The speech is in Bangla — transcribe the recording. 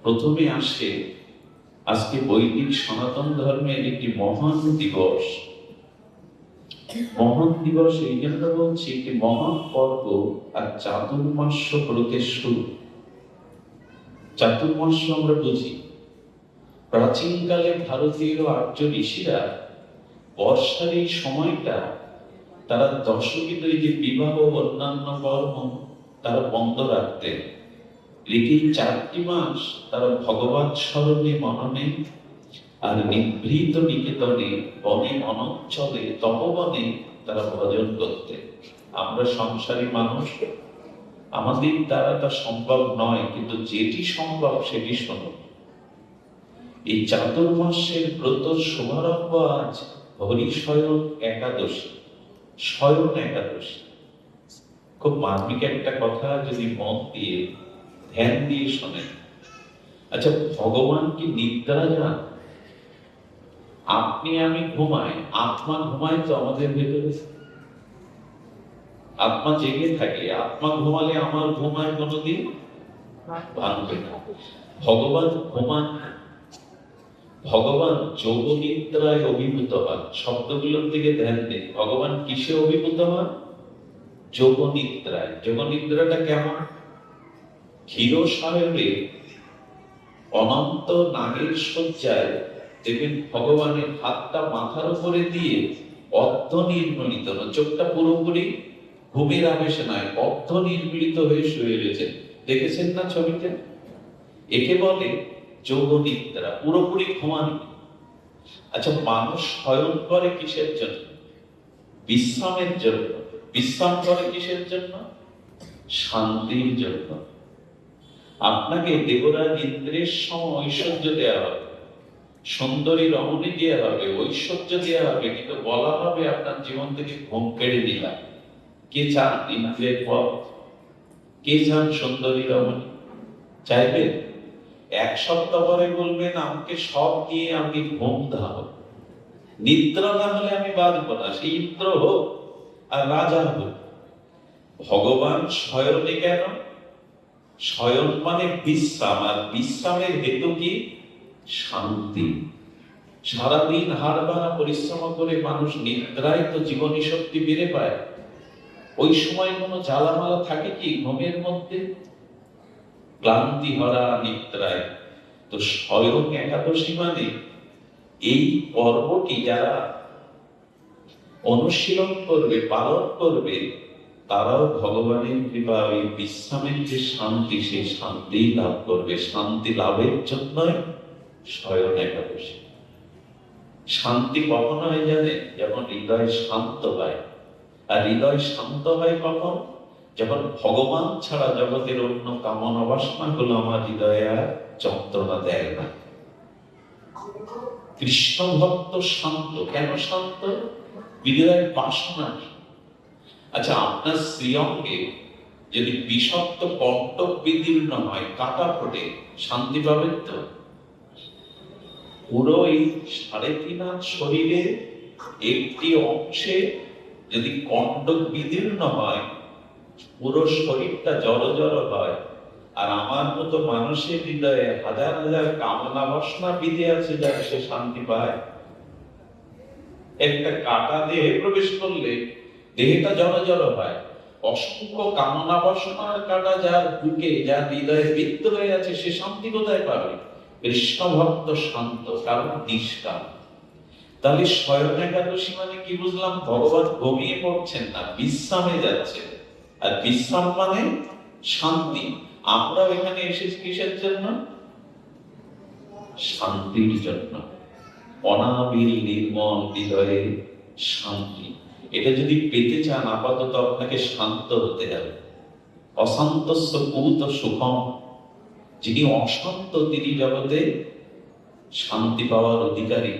প্রথমে আসে আজকে বৈদিক সনাতন ধর্মের একটি মহান দিবস। মহান দিবস এই জন্য বলছি, একটি মহান পর্ব আর চাতুর্মাস্য ব্রতের শুরু। চাতুর্মাস্য আমরা বুঝি, প্রাচীনকালে ভারতীয় আর্য ঋষিরা বর্ষার এই সময়টা তারা দশমীত যে বিবাহ অন্যান্য কর্ম তারা বন্ধ রাখতেন, রেখে 4টি মাস তারা ভগবত স্মরণে মননে আর নিভৃত নিকেতনে বনে অনঞ্চলে তপবনে তারা ভজন করতেন। আমরা সংসারী মানুষ, আমাদের দ্বারা তা সম্ভব নয়, কিন্তু যেটি সম্ভব সেটি শুনুন। এই চাতুর্মাসের ব্রত শুভারম্ভ আজ হরিশয়ন একাদশী, শয়ন একাদশী। খুব মার্মিক একটা কথা, যদি মন দিয়ে ধ্যান দিয়ে শোনেন। আচ্ছা, ভগবান কি নিদ্রা যান? আপনি আমি ঘুমাই, আত্মা ঘুমায় তো আমাদের ভেতরে, আত্মা জেগে থাকে। আত্মা ঘুমালে আমার ঘুমায় কোনোদিন ভাঙবে না। ভগবান ঘুমান, ভগবান যোগ নিদ্রায় অভিভূত হন। শব্দগুলোর দিকে ধ্যান দিন। ভগবান কিসে অভিভূত হন? যোগ নিদ্রায়। যোগ নিদ্রাটা কেমন? ক্ষীরসাগরে অনন্ত নাগের শয্যায় দেখবেন ভগবানের হাতটা মাথার উপরে দিয়ে অর্ধ নির্মিলিত, চোখটা পুরোপুরি ঘুমের আবেশে নয়, অর্ধ নির্মিলিত হয়ে শুয়ে রয়েছেন। দেখেছেন না ছবিতে? একে বলে যোগ নিদ্রা, পুরোপুরি ঘুমানি। আচ্ছা, মানুষ শয়ন করে কিসের জন্য? বিশ্রামের জন্য। বিশ্রাম করে কিসের জন্য? শান্তির জন্য। আপনাকে দেবরাজ ইন্দ্রের সম ঐশ্বর্য দেওয়া হবে, সুন্দরী রমণী দেওয়া হবে, ঐশ্বর্য দেওয়া হবে, কিন্তু বলা হবে আপনার জীবন থেকে ঘুম কেড়ে দিলাম। কে চান ইন্দ্রের পথ? কে চান সুন্দরী রমণী? চাইবেন? 1 সপ্তাহ পরে বলবেন আমাকে সব দিয়ে আমি ঘুম দাও, নিদ্রা না হলে আমি বাঁচব না। সেই ইন্দ্র হোক আর রাজা হোক। ভগবান শয়নে কেন? শয়ন মানে বিশ্রাম, আর বিশ্রামের হেতু কি? শান্তি। সারাদিন হাড়ভাঙা পরিশ্রম করে মানুষ নিদ্রায় তো জীবনী শক্তি বেড়ে পায়। ওই সময় কোনো জ্বালামালা থাকে কি ঘুমের মধ্যে? ক্লান্তি হরা নিদ্রায়। তো শয়ন একাদশী মানে এই পর্বটি যারা অনুশীলন করবে, পালন করবে, তারাও ভগবানের কৃপা ওই বিশ্রামের যে শান্তি, সেই শান্তি লাভ করবে। শান্তি লাভের জন্য শয়ন একাদশী। শান্তি কখন হয় জানেন? যখন হৃদয় শান্ত হয়। আর হৃদয় শান্ত হয় কখন? যখন ভগবান ছাড়া জগতের অন্য কামনা বাসনা গুলো আমার হৃদয়ে আর যন্ত্রণা দেয় না। কৃষ্ণ ভক্ত শান্ত। কেন শান্ত? হৃদয়ের বাসনা। আচ্ছা, আপনার শ্রীঅঙ্গে যদি বিষাক্ত কণ্টক বিদীর্ণ হয়, কাটা ফোটে, শান্তি পাবেন তো? পুরো এই 3.5 হাত শরীরে একটি অংশে যদি কণ্টক বিদীর্ণ হয়, পুরো শরীরটা জড় জড় হয়। আর আমার মতো মানুষের হৃদয়ে হাজার হাজার কামনা বাসনা বিধে আছে, যারা সে শান্তি পায়। একটা কাটা দেহে প্রবেশ করলে দেহটা জড় জড় হয়। অসংখ্য কামনা বাসনার কাটা যার বুকে, যার হৃদয়ে বিদ্ধ হয়ে আছে, সে শান্তি কোথায় পাবে? কৃষ্ণ ভক্ত শান্ত, কারণ নিষ্কাম। তাহলে শয়ন একাদশী মানে কি বুঝলাম? ভগবান ঘুমিয়ে পড়ছেন না, বিশ্রামে যাচ্ছে। আর বিশ্রাম মানে শান্তি। আমরা এখানে এসেছি কিসের জন্য? শান্তির জন্য। অনাবিল নির্মল হৃদয়ে শান্তি। এটা যদি পেতে চান, আপাতত আপনাকে শান্ত হতে হবে। অশান্তস্য কুত সুখম। যিনি অশান্ত তিনি জগতে শান্তি পাওয়ার অধিকারী।